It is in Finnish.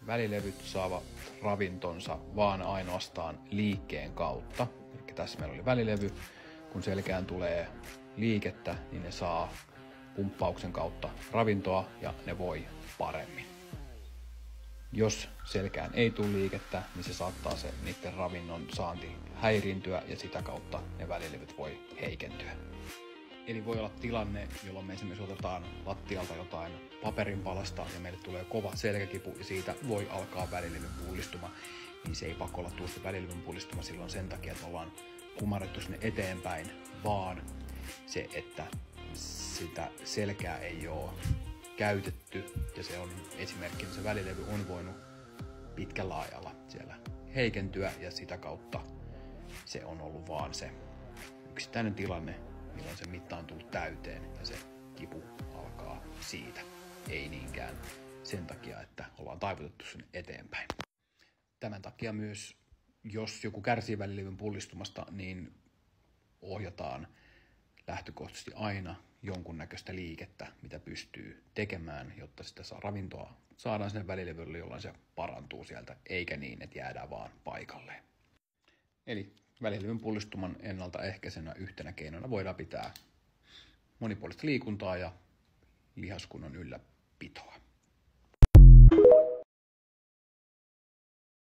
Välilevyt saavat ravintonsa vaan ainoastaan liikkeen kautta. Eli tässä meillä oli välilevy. Kun selkään tulee liikettä, niin ne saa pumppauksen kautta ravintoa ja ne voi paremmin. Jos selkään ei tule liikettä, niin se saattaa niiden ravinnon saanti häiriintyä ja sitä kautta ne välilevyt voi heikentyä. Eli voi olla tilanne, jolloin me esimerkiksi otetaan lattialta jotain paperinpalasta ja meille tulee kova selkäkipu ja siitä voi alkaa välilevyn pullistuma, niin se ei pakolla tule se välilevyn pullistuma silloin sen takia, että me ollaan kumarrettu sinne eteenpäin, vaan se, että sitä selkää ei ole käytetty ja se on esimerkkinä se välilevy on voinut pitkällä ajalla siellä heikentyä ja sitä kautta se on ollut vaan se yksittäinen tilanne, milloin se mitta on tullut täyteen ja se kipu alkaa siitä. Ei niinkään sen takia, että ollaan taivutettu sen eteenpäin. Tämän takia myös, jos joku kärsii välilevyn pullistumasta, niin ohjataan lähtökohtaisesti aina jonkunnäköistä liikettä, mitä pystyy tekemään, jotta sitä ravintoa saadaan sinne välilevylle, jolloin se parantuu sieltä, eikä niin, että jäädään vaan paikalleen. Eli välilevyn pullistuman ennaltaehkäisenä yhtenä keinona voidaan pitää monipuolista liikuntaa ja lihaskunnon ylläpitoa.